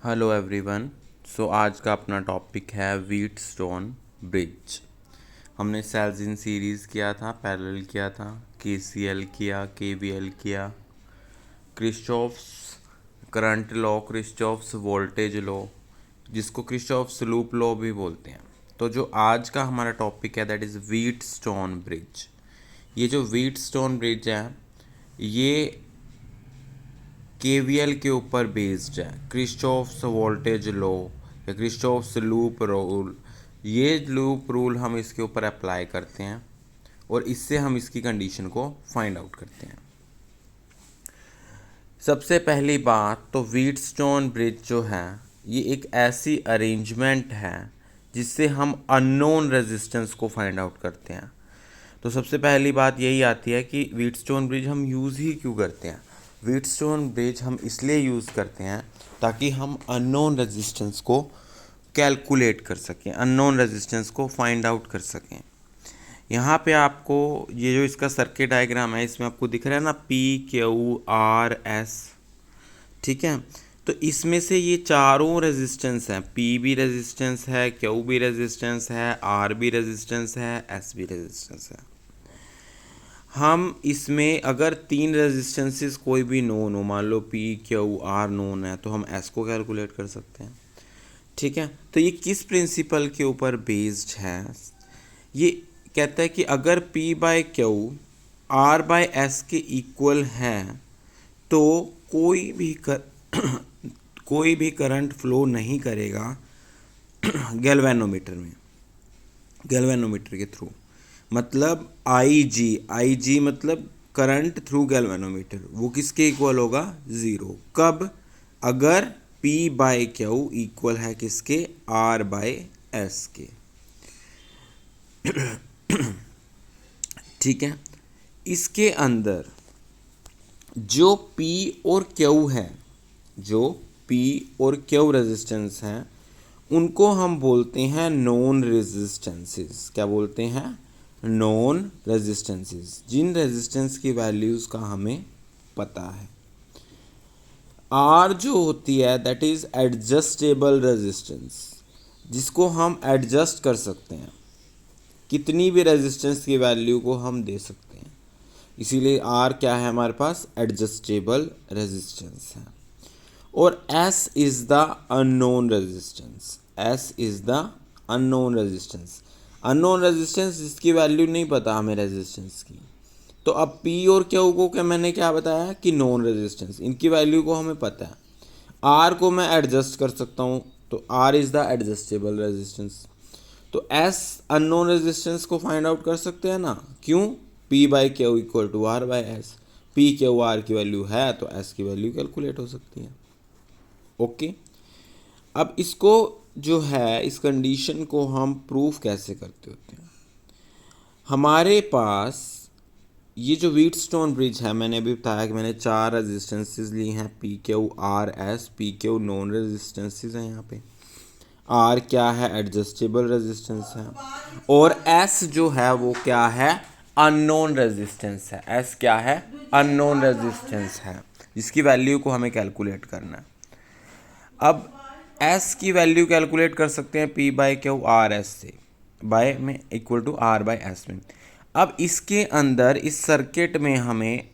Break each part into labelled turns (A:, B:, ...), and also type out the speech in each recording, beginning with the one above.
A: Hello everyone. सो आज का अपना टॉपिक है व्हीटस्टोन ब्रिज। हमने सेल्स इन सीरीज़ किया था, पैरेलल किया था, केसीएल किया, केवीएल किया, क्रिस्चॉफ्स करंट लॉ, क्रिस्चॉफ्स वोल्टेज लॉ, जिसको क्रिस्चॉफ्स लूप लॉ भी बोलते हैं। तो जो आज का हमारा टॉपिक है दैट इज़ व्हीटस्टोन ब्रिज। ये जो व्हीटस्टोन ब्रिज है ये केवीएल के ऊपर बेस्ड है, क्रिस्चॉफ्स वोल्टेज लॉ या क्रिस्चॉफ्स लूप रूल। ये लूप रूल हम इसके ऊपर अप्लाई करते हैं और इससे हम इसकी कंडीशन को फाइंड आउट करते हैं। सबसे पहली बात तो व्हीटस्टोन ब्रिज जो है ये एक ऐसी अरेंजमेंट है जिससे हम अननोन रेजिस्टेंस को फाइंड आउट करते हैं। तो सबसे पहली बात यही आती है कि व्हीटस्टोन ब्रिज हम यूज़ ही क्यों करते हैं। व्हीटस्टोन ब्रिज हम इसलिए यूज़ करते हैं ताकि हम अननोन रेजिस्टेंस को कैलकुलेट कर सकें, अननोन रेजिस्टेंस को फाइंड आउट कर सकें। यहाँ पे आपको ये जो इसका सर्किट डायग्राम है इसमें आपको दिख रहा है ना, PQRS, ठीक है। तो इसमें से ये चारों रेजिस्टेंस हैं, P भी रेजिस्टेंस है, Q भी रेजिस्टेंस है, R भी रेजिस्टेंस है, S भी रेजिस्टेंस है। हम इसमें अगर तीन रेजिस्टेंसेस कोई भी नोन हो, मान लो PQR नोन है, तो हम S को कैलकुलेट कर सकते हैं, ठीक है। तो ये किस प्रिंसिपल के ऊपर बेस्ड है? ये कहता है कि अगर P/Q R/S के इक्वल है तो कोई भी करंट फ्लो नहीं करेगा गैल्वेनोमीटर के थ्रू। मतलब IG मतलब करंट थ्रू गैल्वेनोमीटर, वो किसके इक्वल होगा? ज़ीरो। कब? अगर P/Q इक्वल है किसके? R/S के, ठीक है। इसके अंदर जो P और Q है, जो P और Q रेजिस्टेंस हैं उनको हम बोलते हैं नॉन रेजिस्टेंसेस। क्या बोलते हैं? नॉन रेजिस्टेंसेस, जिन रेजिस्टेंस की वैल्यूज़ का हमें पता है। R जो होती है दैट इज़ एडजस्टेबल रेजिस्टेंस, जिसको हम एडजस्ट कर सकते हैं, कितनी भी रेजिस्टेंस की वैल्यू को हम दे सकते हैं। इसीलिए R क्या है हमारे पास? एडजस्टेबल रेजिस्टेंस है। और S is the unknown resistance, S is the unknown resistance, unknown resistance जिसकी वैल्यू नहीं पता हमें रेजिस्टेंस की। तो अब P और Q को मैंने क्या बताया कि नॉन रेजिस्टेंस, इनकी वैल्यू को हमें पता है। R को मैं एडजस्ट कर सकता हूँ, तो R is the adjustable resistance. तो S अननोन रेजिस्टेंस को फाइंड आउट कर सकते हैं ना, क्यों? P/Q equal to R/S, PQR की वैल्यू है तो S की वैल्यू कैलकुलेट हो सकती है। ओके। अब इसको जो है, इस कंडीशन को हम प्रूफ कैसे करते होते हैं? हमारे पास ये जो व्हीटस्टोन ब्रिज है, मैंने अभी बताया कि मैंने चार रेजिस्टेंसेस ली हैं, PQRS। PQ नॉन रेजिस्टेंसेस हैं, यहाँ पे R क्या है? एडजस्टेबल रेजिस्टेंस है। और S जो है वो क्या है? अननोन रेजिस्टेंस है। S क्या है? अननोन रेजिस्टेंस है, जिसकी वैल्यू को हमें कैलकुलेट करना है। अब S की वैल्यू कैलकुलेट कर सकते हैं P/Q RS से, बाय में इक्वल टू R/S में। अब इसके अंदर इस सर्किट में हमें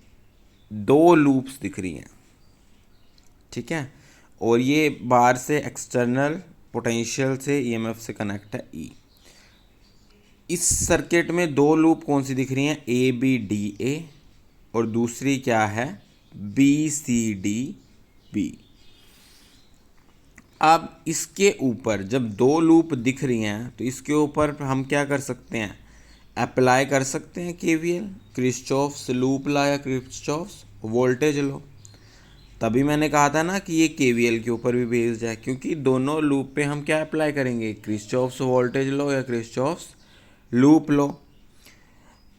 A: दो लूप्स दिख रही हैं, ठीक है। और ये बाहर से एक्सटर्नल पोटेंशियल से EMF से कनेक्ट है E। इस सर्किट में दो लूप कौन सी दिख रही हैं? ABDA और दूसरी क्या है? BCDB। अब इसके ऊपर जब दो लूप दिख रही हैं तो इसके ऊपर हम क्या कर सकते हैं? अप्लाई कर सकते हैं KVL, क्रिस्चॉफ्स लूप लॉ या क्रिस्चॉफ्स वोल्टेज लॉ। तभी मैंने कहा था ना कि ये KVL के ऊपर भी बेस्ड है, क्योंकि दोनों लूप पे हम क्या अप्लाई करेंगे? क्रिस्चॉफ्स वोल्टेज लॉ या क्रिस्चॉफ्स लूप लॉ।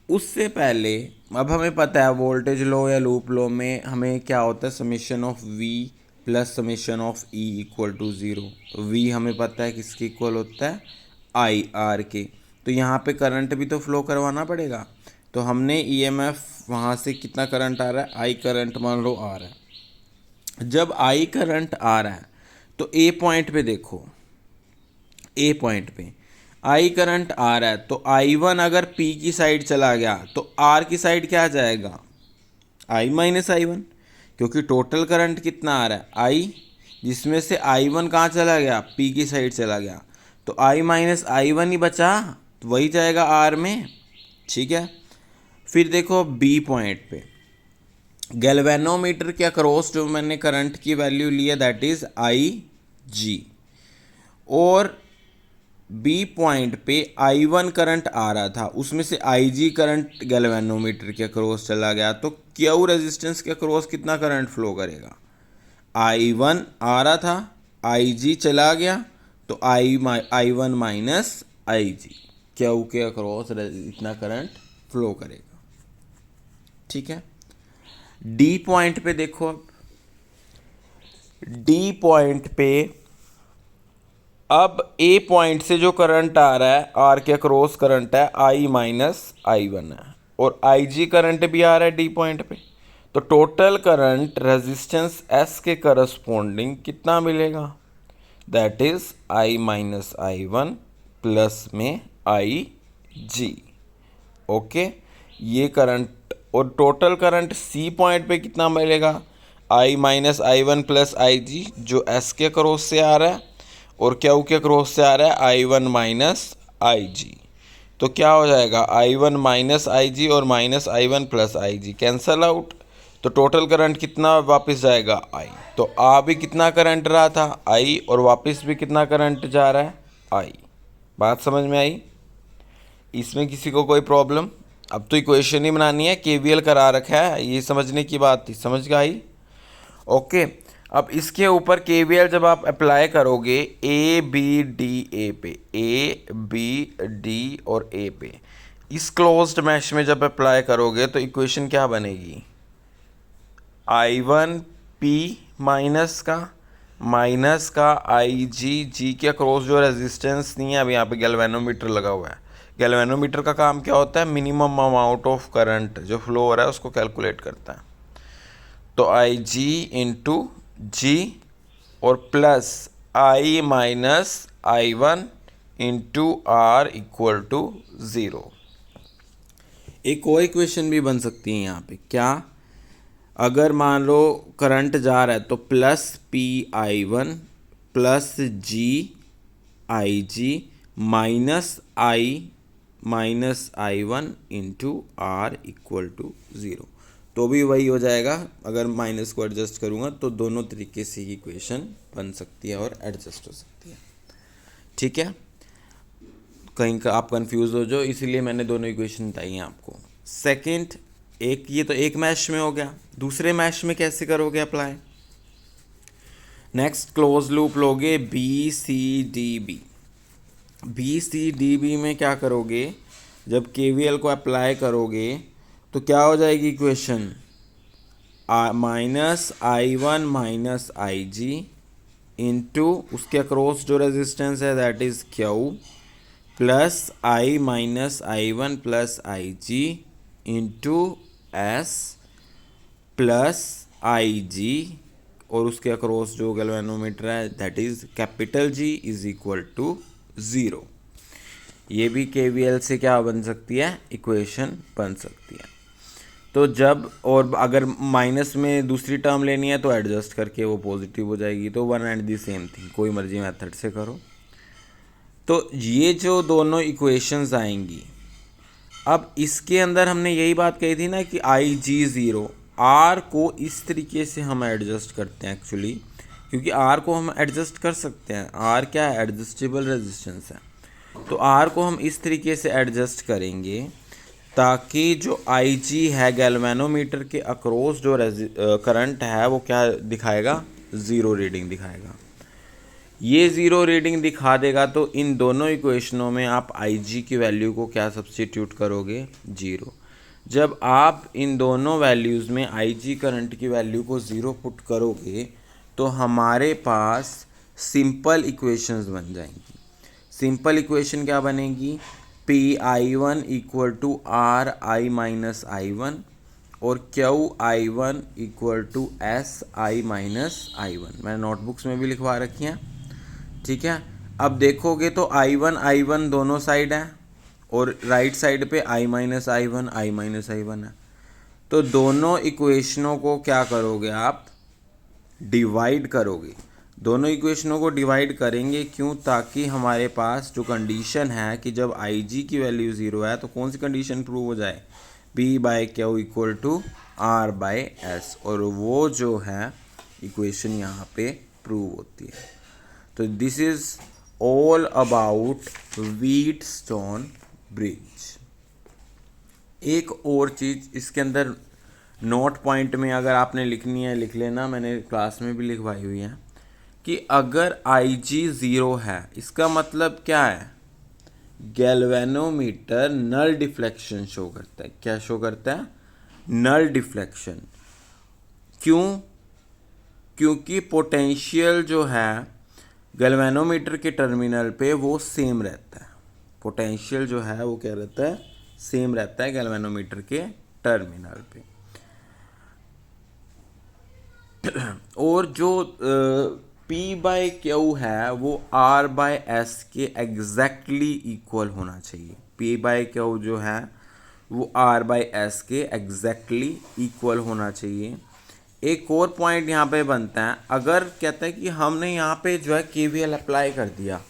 A: उससे पहले अब हमें पता है वोल्टेज लॉ या लूप लॉ में हमें क्या होता है? Summation of V plus summation of E equal to zero. V हमें पता है किसके इक्वल होता है? IR के। तो यहाँ पे करंट भी तो फ्लो करवाना पड़ेगा। तो हमने EMF वहाँ से कितना करंट आ रहा है? I करंट मान लो आ रहा है। जब I करंट आ रहा है तो ए पॉइंट पे देखो, ए पॉइंट पे आई करंट आ रहा है, तो आई वन अगर पी की साइड चला गया तो आर की साइड क्या आ जाएगा, आई माइनस आई वन, क्योंकि टोटल करंट कितना आ रहा है आई, जिसमें से आई वन कहाँ चला गया, पी की साइड चला गया, तो आई माइनस आई वन ही बचा, तो वही जाएगा आर में। ठीक है, फिर देखो बी पॉइंट पे गैल्वेनोमीटर के अक्रॉस जो मैंने करंट की वैल्यू ली है दैट इज आई जी, और बी पॉइंट पे आई वन करंट आ रहा था, उसमें से आई जी करंट गैल्वेनोमीटर के अक्रॉस चला गया, तो क्यू रेजिस्टेंस के अक्रॉस कितना करंट फ्लो करेगा, आई वन आ रहा था, आई जी चला गया, तो I one minus I G, Q के अक्रॉस इतना करंट फ्लो करेगा। ठीक है, डी पॉइंट पे देखो, अब डी पॉइंट पे अब ए पॉइंट से जो करंट आ रहा है आर के अक्रॉस करंट है आई माइनस आई वन है, और आई जी करंट भी आ रहा है डी पॉइंट पे, तो टोटल करंट रेजिस्टेंस एस के करस्पॉन्डिंग कितना मिलेगा, that is I minus I one plus में आई जी। ओके, ये करंट, और टोटल करंट सी पॉइंट पे कितना मिलेगा, आई minus I one plus I जी जो एस के क्रॉस से आ रहा है, और क्यू के क्रॉस से आ रहा है आई वन माइनस आई जी, तो क्या हो जाएगा आई वन माइनस आई जी और minus I one plus I G cancel out, तो टोटल करंट कितना वापस जाएगा आई, तो आ भी कितना करंट रहा था आई, और वापस भी कितना करंट जा रहा है आई। बात समझ में आई, इसमें किसी को कोई प्रॉब्लम, अब तो इक्वेशन ही बनानी है, केवीएल करा रखा है, ये समझने की बात थी, समझ गए आई। ओके, अब इसके ऊपर केवीएल जब आप अप्लाई करोगे ए बी डी ए पे, ए बी डी और ए पे, इस क्लोज्ड मैश में जब अप्लाई करोगे तो इक्वेशन क्या बनेगी, आई वन पी माइनस का आई जी, जी के अक्रॉस जो रेजिस्टेंस नहीं है, अब यहाँ पे गैल्वेनोमीटर लगा हुआ है, गैल्वेनोमीटर का काम क्या होता है, मिनिमम अमाउंट ऑफ करंट जो फ्लो हो रहा है उसको कैलकुलेट करता है, तो आई जी इंटू जी और plus I minus I one into R equal to zero. एक और इक्वेशन भी बन सकती है यहाँ पे, क्या, अगर मान लो करंट जा रहा है तो plus P I one plus G I G minus I one into R equal to zero, तो भी वही हो जाएगा, अगर माइनस को एडजस्ट करूँगा तो दोनों तरीके से ही इक्वेशन बन सकती है और एडजस्ट हो सकती है। ठीक है, कहीं का आप कंफ्यूज हो जो, इसीलिए मैंने दोनों इक्वेशन बताई हैं आपको। सेकंड, एक ये तो एक मैश में हो गया, दूसरे मैश में कैसे करोगे अप्लाई, नेक्स्ट क्लोज लूप लोगे B C D B, B C D B में क्या करोगे, जब केवीएल को अप्लाई करोगे तो क्या हो जाएगी equation, minus I one minus I G into उसके अक्रॉस जो रेजिस्टेंस है that is Q plus I minus I one plus I G into S plus I G, और उसके अक्रॉस जो गैल्वेनोमीटर है that is capital G is equal to zero. ये भी KVL से क्या बन सकती है, इक्वेशन बन सकती है। तो जब, और अगर माइनस में दूसरी टर्म लेनी है तो एडजस्ट करके वो पॉजिटिव हो जाएगी, तो one and the same thing, कोई मर्जी मेथड से करो। तो ये जो दोनों इक्वेशंस आएंगी, अब इसके अंदर हमने यही बात कही थी ना कि आई जी ज़ीरो, आर को इस तरीके से हम एडजस्ट करते हैं एक्चुअली, क्योंकि आर को हम एडजस्ट कर सकते हैं, आर क्या है, एडजस्टेबल रेजिस्टेंस है, तो आर को हम इस तरीके से एडजस्ट करेंगे ताकि जो आई जी है गैल्वेनोमीटर के अक्रॉस जो करंट है वो क्या दिखाएगा, ज़ीरो रीडिंग दिखाएगा। ये ज़ीरो रीडिंग दिखा देगा तो इन दोनों इक्वेशनों में आप आई जी की वैल्यू को क्या सब्स्टिट्यूट करोगे, ज़ीरो। जब आप इन दोनों वैल्यूज़ में आई जी करंट की वैल्यू को ज़ीरो पुट करोगे तो हमारे पास सिंपल इक्वेशंस बन जाएंगी। सिंपल इक्वेशन क्या बनेगी, P I one equal to R I minus I one, और QI1 equal to SI minus I1, मैंने नोटबुक्स में भी लिखवा रखी हैं, ठीक है। अब देखोगे तो I1 दोनों साइड हैं और राइट साइड पे I माइनस I1 है। तो दोनों इक्वेशनों को क्या करोगे आप, डिवाइड करोगे। दोनों इक्वेशनों को डिवाइड करेंगे, क्यों, ताकि हमारे पास जो कंडीशन है कि जब IG की वैल्यू 0 है तो कौन सी कंडीशन प्रूव हो जाए, P/Q इक्वल टू R/S, और वो जो है इक्वेशन यहाँ पे प्रूव होती है। तो this is all about Wheatstone bridge. एक और चीज़ इसके अंदर नोट पॉइंट में अगर आपने लिखनी है लिख लेना, मैंने क्लास में भी लिखवाई हुई है, कि अगर IG 0 है इसका मतलब क्या है, गैल्वेनोमीटर नल डिफ्लेक्शन शो करता है। क्या शो करता है, नल डिफ्लेक्शन। क्यों, क्योंकि पोटेंशियल जो है गैल्वेनोमीटर के टर्मिनल पे वो सेम रहता है। पोटेंशियल जो है वो क्या रहता है, सेम रहता है गैल्वेनोमीटर के टर्मिनल पे। और जो P/Q है वो R/S के एग्जैक्टली इक्वल होना चाहिए। P/Q जो है वो R/S के एग्जैक्टली इक्वल होना चाहिए। एक और पॉइंट यहाँ पे बनता है, अगर कहता है कि हमने यहाँ पे जो है KVL अप्लाई कर दिया।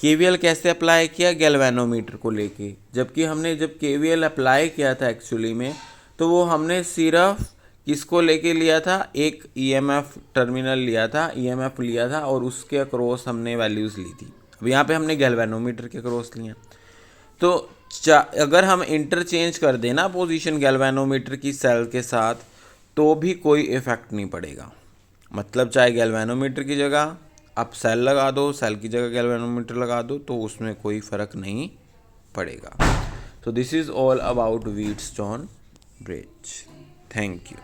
A: KVL कैसे अप्लाई किया, गैल्वेनोमीटर को लेके, जबकि हमने जब KVL अप्लाई किया था एक्चुअली में, तो वो हमने सिर्फ किसको लेके लिया था, एक EMF टर्मिनल लिया था, EMF लिया था और उसके अक्रॉस हमने वैल्यूज़ ली थी। अब यहाँ पे हमने गैल्वेनोमीटर के अक्रॉस लिया। तो अगर हम इंटरचेंज कर देना पोजीशन गैल्वेनोमीटर की सेल के साथ, तो भी कोई इफ़ेक्ट नहीं पड़ेगा। मतलब चाहे गैल्वेनोमीटर की जगह आप सेल लगा दो, सेल की जगह गैल्वेनोमीटर लगा दो, तो उसमें कोई फ़र्क नहीं पड़ेगा। So this is all about Wheatstone bridge. Thank you.